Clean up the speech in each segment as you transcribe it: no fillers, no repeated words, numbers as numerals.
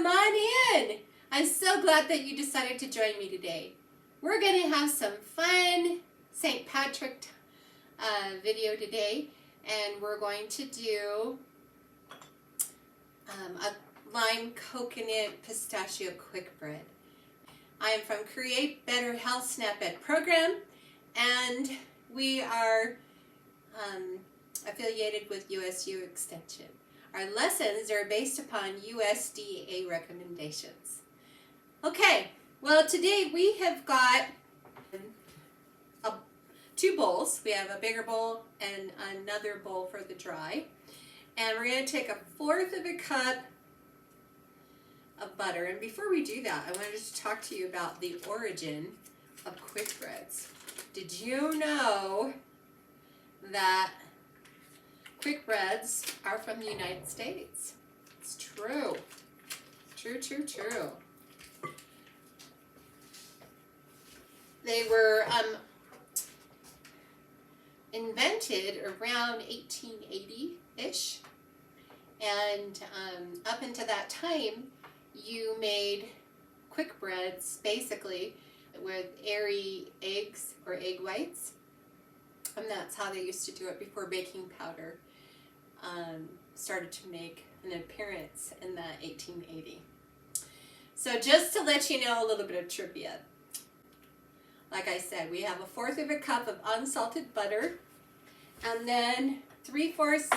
Come on in. I'm so glad that you decided to join me today. We're going to have some fun St. Patrick video today, and we're going to do a lime coconut pistachio quick bread. I am from Create Better Health Snap Ed program, and we are affiliated with USU Extension. Our lessons are based upon USDA recommendations. Okay, well today we have got two bowls. We have a bigger bowl and another bowl for the dry. And we're going to take 1/4 of a cup of butter. And before we do that, I wanted to talk to you about the origin of quick breads. Did you know that quick breads are from the United States? It's true. True, true, true. They were invented around 1880-ish. And up until that time, you made quick breads basically with airy eggs or egg whites. And that's how they used to do it before baking powder started to make an appearance in that 1880. So just to let you know a little bit of trivia. Like I said, we have 1/4 of a cup of unsalted butter, and then 3/4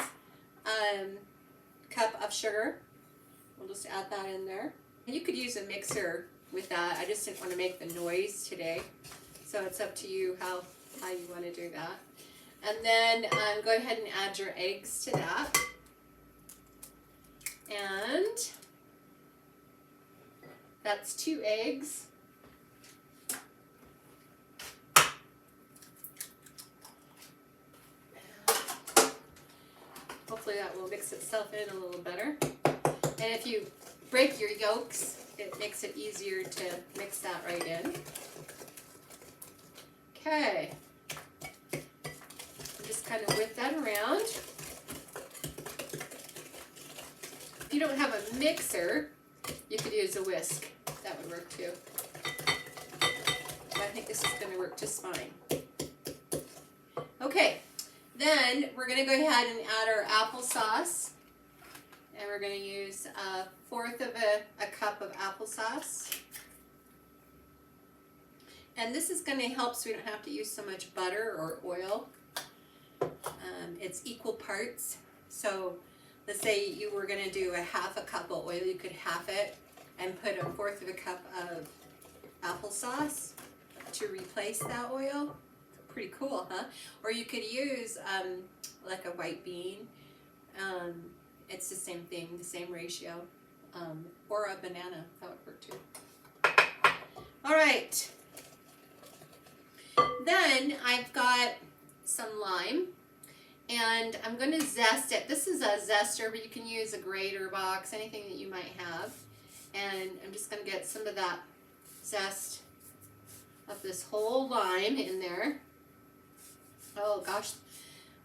cup of sugar. We'll just add that in there. And you could use a mixer with that. I just didn't want to make the noise today, so it's up to you how you want to do that. And then go ahead and add your eggs to that. And that's 2 eggs. Hopefully that will mix itself in a little better. And if you break your yolks, it makes it easier to mix that right in. Okay. Just kind of whip that around. If you don't have a mixer, you could use a whisk. That would work too. But I think this is going to work just fine. Okay, then we're going to go ahead and add our applesauce. And we're going to use 1/4 of a cup of applesauce. And this is going to help so we don't have to use so much butter or oil. It's equal parts. So let's say you were going to do 1/2 cup of oil, you could half it and put 1/4 of a cup of applesauce to replace that oil. Pretty cool, huh? Or you could use like a white bean. It's the same thing, the same ratio. Or a banana, that would work too. All right. Then I've got some lime, and I'm going to zest it. This is a zester, but you can use a grater box, anything that you might have. And I'm just going to get some of that zest of this whole lime in there. Oh gosh,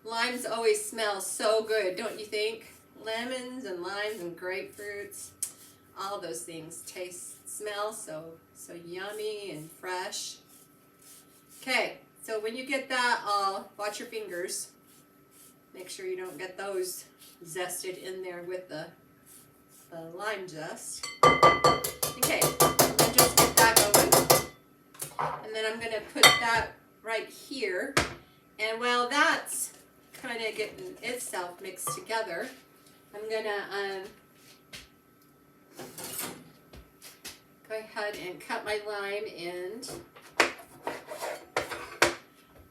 limes always smell so good, don't you think? Lemons and limes and grapefruits, all those things smell so yummy and fresh. Okay, so when you get that all, watch your fingers. Make sure you don't get those zested in there with the lime zest. Okay, and just get that going. And then I'm going to put that right here. And while that's kind of getting itself mixed together, I'm going to go ahead and cut my lime and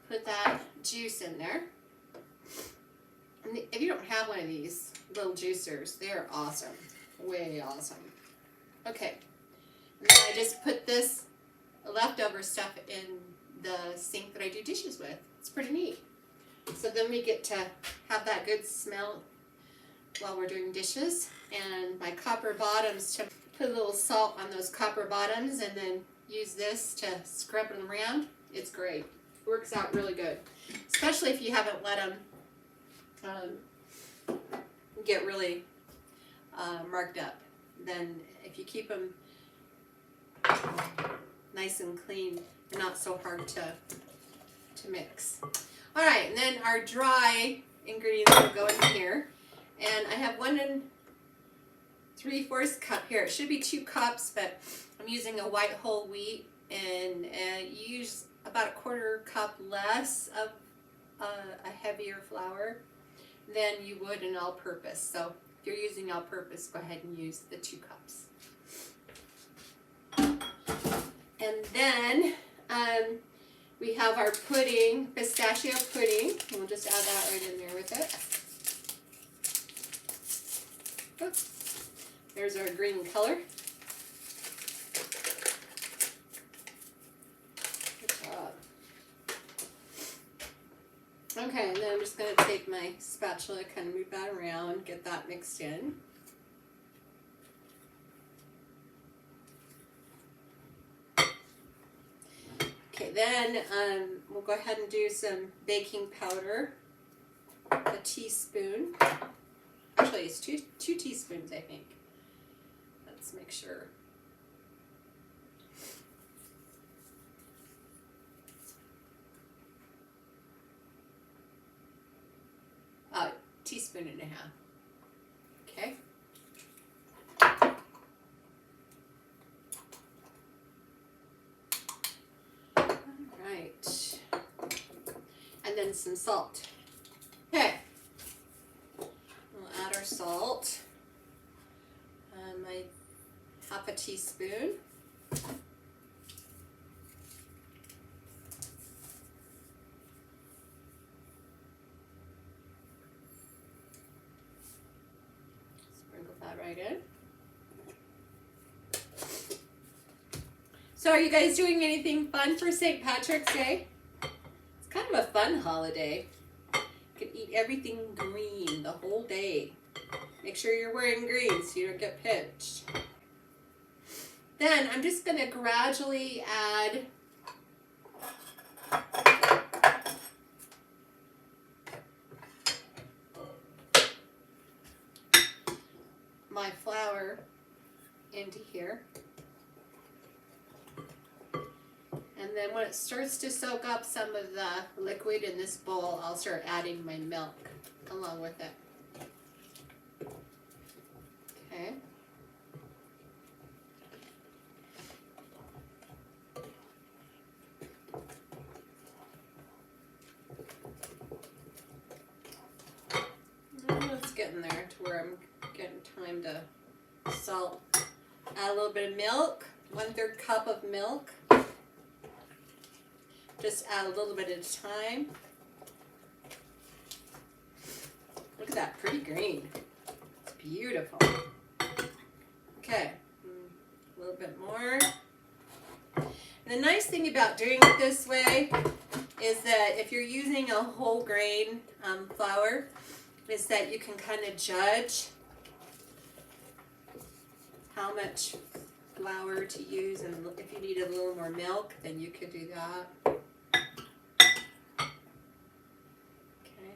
put that juice in there. And if you don't have one of these little juicers, they're awesome. Way awesome. Okay. And then I just put this leftover stuff in the sink that I do dishes with. It's pretty neat. So then we get to have that good smell while we're doing dishes. And my copper bottoms, to put a little salt on those copper bottoms and then use this to scrub them around. It's great. Works out really good. Especially if you haven't let them get really marked up. then if you keep them nice and clean, they're not so hard to mix. All right, and then our dry ingredients will go in here. And I have 1 3/4 cup here. It should be 2 cups, but I'm using a white whole wheat, and you use about 1/4 cup less of a heavier flour than you would an all-purpose. So if you're using all-purpose, go ahead and use the 2 cups. And then we have our pudding, pistachio pudding, and we'll just add that right in there with it. Oops. There's our green color. Good job. Okay, and then I'm just going to take my spatula, kind of move that around, get that mixed in. Okay, then we'll go ahead and do some baking powder, a teaspoon. Actually, it's two teaspoons, I think. Let's make sure. Teaspoon and a half. Okay. All right. And then some salt. Okay. We'll add our salt. My 1/2 teaspoon. Sprinkle that right in. So are you guys doing anything fun for St. Patrick's Day? It's kind of a fun holiday. You can eat everything green the whole day. Make sure you're wearing green so you don't get pinched. Then I'm just going to gradually add my flour into here. And then when it starts to soak up some of the liquid in this bowl, I'll start adding my milk along with it. Okay. It's getting there to where I'm getting time to salt. Add a little bit of milk, 1/3 cup of milk. Just add a little bit at a time. Look at that, pretty green. It's beautiful. Okay, a little bit more. And the nice thing about doing it this way is that if you're using a whole grain flour, is that you can kind of judge how much flour to use, and if you needed a little more milk, then you could do that. Okay.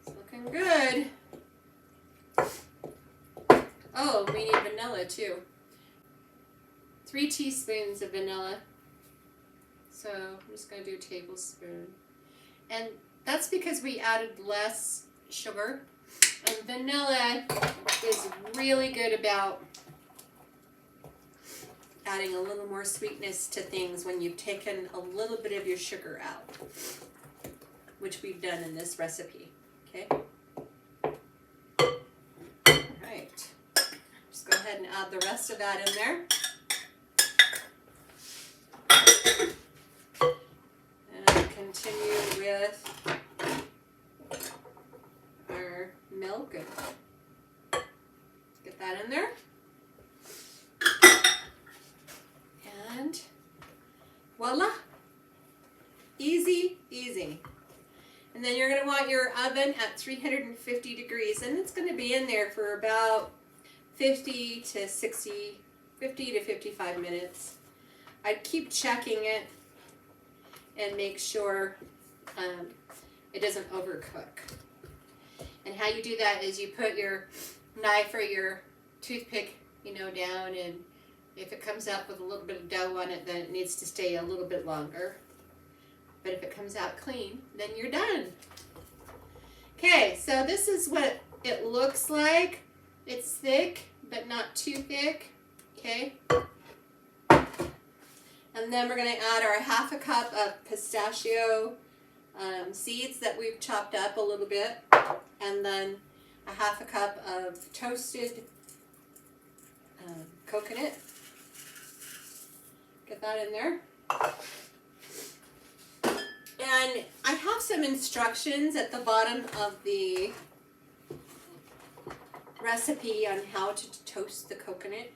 It's looking good. Oh, we need vanilla too. 3 teaspoons of vanilla. So I'm just going to do a tablespoon. And that's because we added less sugar. And vanilla is really good about adding a little more sweetness to things when you've taken a little bit of your sugar out, which we've done in this recipe. Okay? Alright. Just go ahead and add the rest of that in there. And continue with our milk and get that in there. And voila! Easy, easy. And then you're going to want your oven at 350 degrees, and it's going to be in there for about 50 to 55 minutes. I'd keep checking it and make sure it doesn't overcook. And how you do that is you put your knife or your toothpick, down, and if it comes out with a little bit of dough on it, then it needs to stay a little bit longer. But if it comes out clean, then you're done. Okay, so this is what it looks like. It's thick, but not too thick. Okay. And then we're going to add our 1/2 cup of pistachio seeds that we've chopped up a little bit. And then a 1/2 cup of toasted coconut. Get that in there. And I have some instructions at the bottom of the recipe on how to toast the coconut.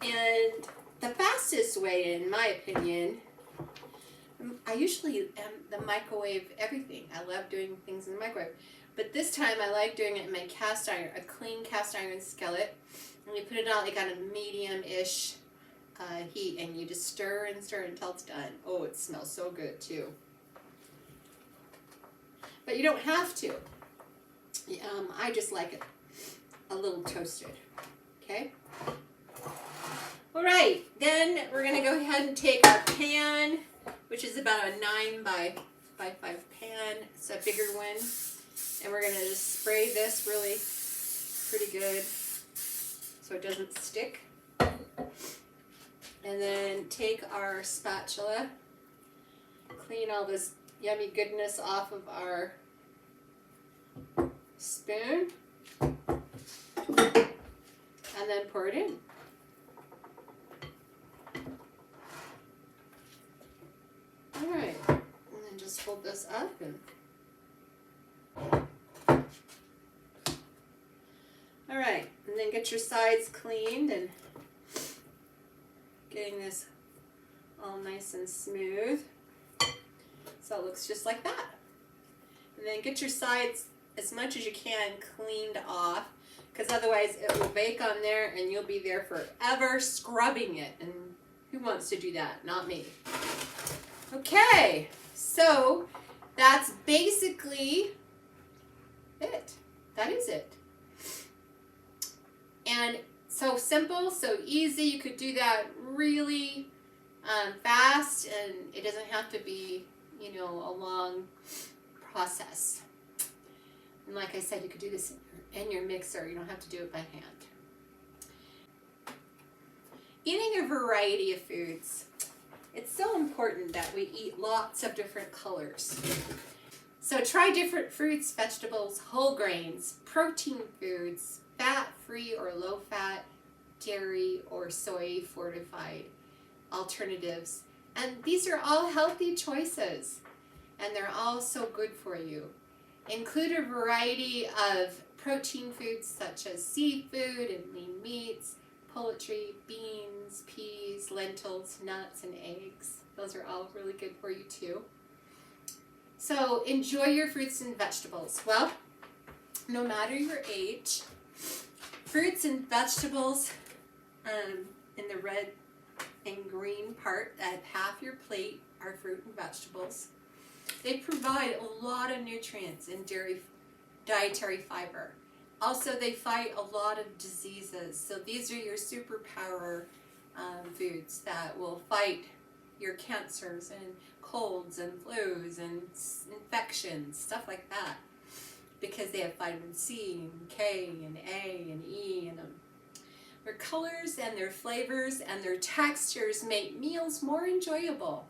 And the fastest way, in my opinion, I usually the microwave everything. I love doing things in the microwave. But this time I like doing it in my cast iron, a clean cast iron skillet. And you put it on like on a medium-ish heat, and you just stir and stir until it's done. Oh, it smells so good too. But you don't have to. I just like it a little toasted. Okay? All right, then we're going to go ahead and take our pan, which is about a 9 by 5 pan. It's a bigger one. And we're going to just spray this really pretty good so it doesn't stick. And then take our spatula, clean all this yummy goodness off of our spoon, and then pour it in. All right, and then just fold this up and all right, and then get your sides cleaned and getting this all nice and smooth. So it looks just like that. And then get your sides as much as you can cleaned off, because otherwise it will bake on there and you'll be there forever scrubbing it. And who wants to do that? Not me. Okay, so that's basically it. That is it. And so simple, so easy. You could do that really fast, and it doesn't have to be, a long process. And like I said, you could do this in your mixer. You don't have to do it by hand. Eating a variety of foods. It's so important that we eat lots of different colors. So try different fruits, vegetables, whole grains, protein foods, fat-free or low-fat, dairy or soy fortified alternatives. And these are all healthy choices, and they're all so good for you. Include a variety of protein foods such as seafood and lean meats, poultry, beans, peas, lentils, nuts, and eggs. Those are all really good for you too. So enjoy your fruits and vegetables. Well, no matter your age, fruits and vegetables in the red and green part at half your plate are fruit and vegetables. They provide a lot of nutrients and dietary fiber. Also, they fight a lot of diseases. So these are your superpower foods that will fight your cancers and colds and flus and infections, stuff like that. Because they have vitamin C and K and A and E in them. Their colors and their flavors and their textures make meals more enjoyable.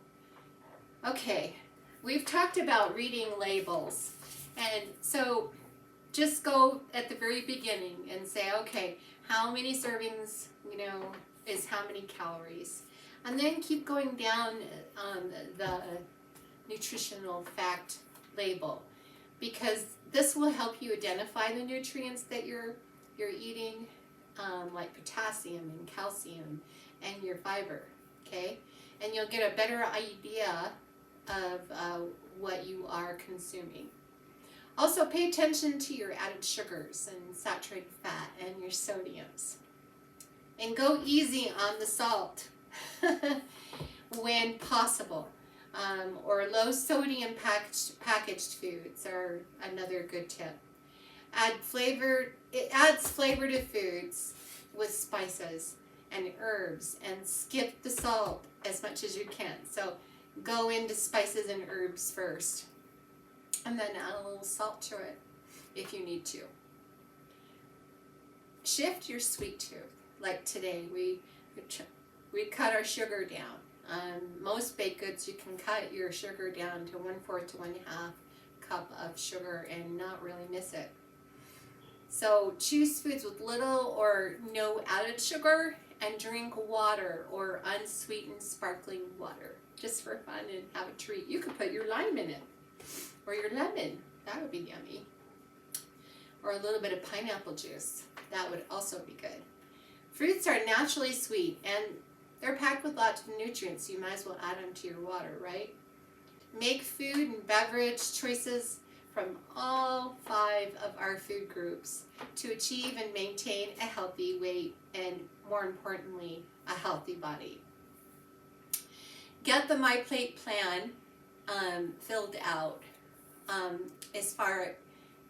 Okay, we've talked about reading labels. And so just go at the very beginning and say, okay, how many servings, is how many calories? And then keep going down the nutritional fact label, because this will help you identify the nutrients that you're eating, like potassium and calcium and your fiber, okay? And you'll get a better idea of what you are consuming. Also, pay attention to your added sugars and saturated fat and your sodiums. And go easy on the salt when possible. Or low sodium packaged foods are another good tip. Add flavored it adds flavor to foods with spices and herbs, and skip the salt as much as you can. So go into spices and herbs first, and then add a little salt to it if you need to. Shift your sweet tooth. Like today, we cut our sugar down. Most baked goods, you can cut your sugar down to 1/4 to 1/2 cup of sugar and not really miss it. So choose foods with little or no added sugar, and drink water or unsweetened sparkling water just for fun and have a treat. You could put your lime in it, or your lemon. That would be yummy. Or a little bit of pineapple juice. That would also be good. Fruits are naturally sweet, and they're packed with lots of nutrients, so you might as well add them to your water, right? Make food and beverage choices from all 5 of our food groups to achieve and maintain a healthy weight, and more importantly, a healthy body. Get the My Plate plan filled out as far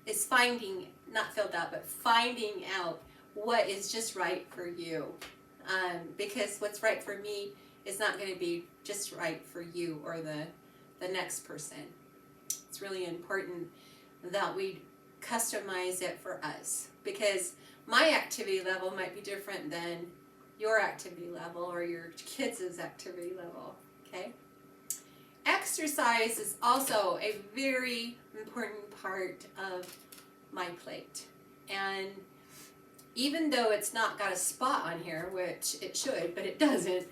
as finding out what is just right for you. Because what's right for me is not going to be just right for you or the next person. It's really important that we customize it for us, because my activity level might be different than your activity level or your kids' activity level, okay? Exercise is also a very important part of My Plate. And even though it's not got a spot on here, which it should, but it doesn't,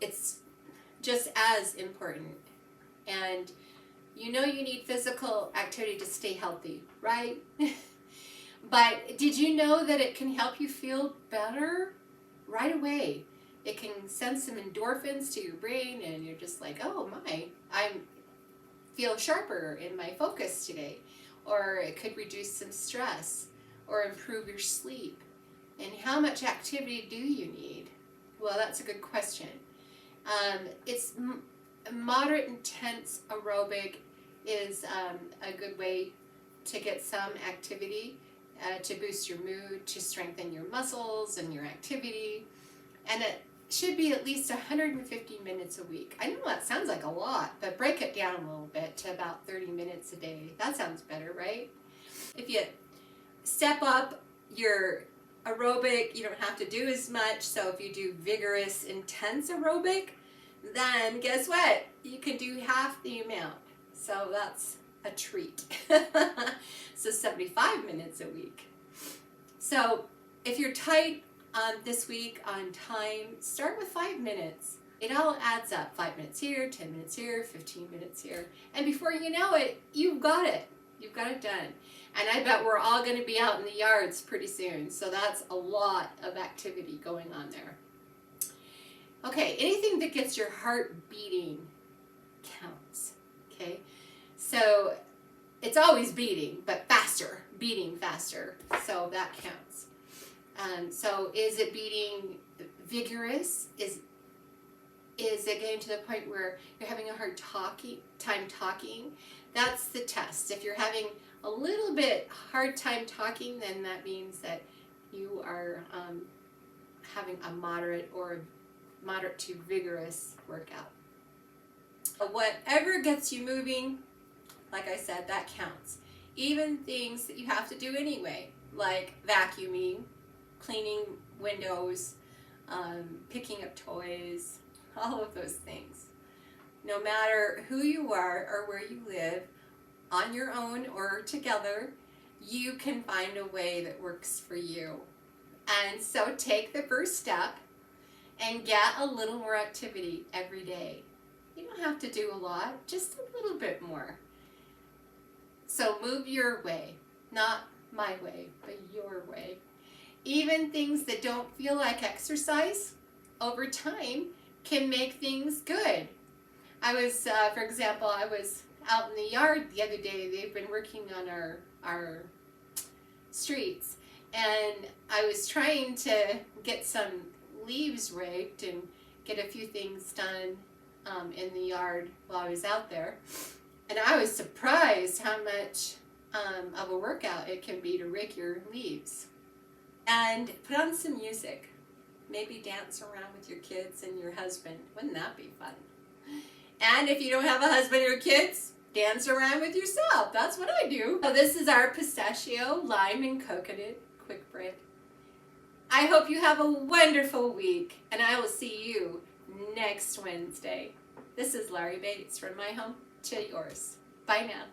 it's just as important. And you know you need physical activity to stay healthy, right? But did you know that it can help you feel better right away? It can send some endorphins to your brain, and you're just like, oh my, I feel sharper in my focus today. Or it could reduce some stress or improve your sleep. And how much activity do you need? Well, that's a good question. It's moderate intense aerobic is a good way to get some activity to boost your mood, to strengthen your muscles and your activity. And it should be at least 150 minutes a week. I know that sounds like a lot, but break it down a little bit to about 30 minutes a day. That sounds better, right? If you step up your aerobic, you don't have to do as much. So if you do vigorous, intense aerobic, then guess what? You can do half the amount. So that's a treat. So 75 minutes a week. So if you're tight this week on time, start with 5 minutes. It all adds up. 5 minutes here, 10 minutes here, 15 minutes here. And before you know it, you've got it. You've got it done. And I bet we're all going to be out in the yards pretty soon. So that's a lot of activity going on there. Okay, anything that gets your heart beating counts. Okay, so it's always beating, but faster, beating faster. So that counts. So is it beating vigorous? Is it getting to the point where you're having a hard time talking? That's the test. If you're having a little bit hard time talking, then that means that you are having a moderate to vigorous workout. Whatever gets you moving, like I said, that counts. Even things that you have to do anyway, like vacuuming, cleaning windows, picking up toys, all of those things. No matter who you are or where you live, on your own or together, you can find a way that works for you. And so take the first step and get a little more activity every day. You don't have to do a lot, just a little bit more. So move your way, not my way, but your way. Even things that don't feel like exercise, over time, can make things good. I was, for example, I was out in the yard the other day. They've been working on our streets, and I was trying to get some leaves raked and get a few things done in the yard while I was out there. And I was surprised how much of a workout it can be to rake your leaves. And put on some music. Maybe dance around with your kids and your husband. Wouldn't that be fun? And if you don't have a husband or kids, dance around with yourself. That's what I do. So this is our pistachio, lime, and coconut quick bread. I hope you have a wonderful week, and I will see you next Wednesday. This is Larry Bates from my home to yours. Bye now.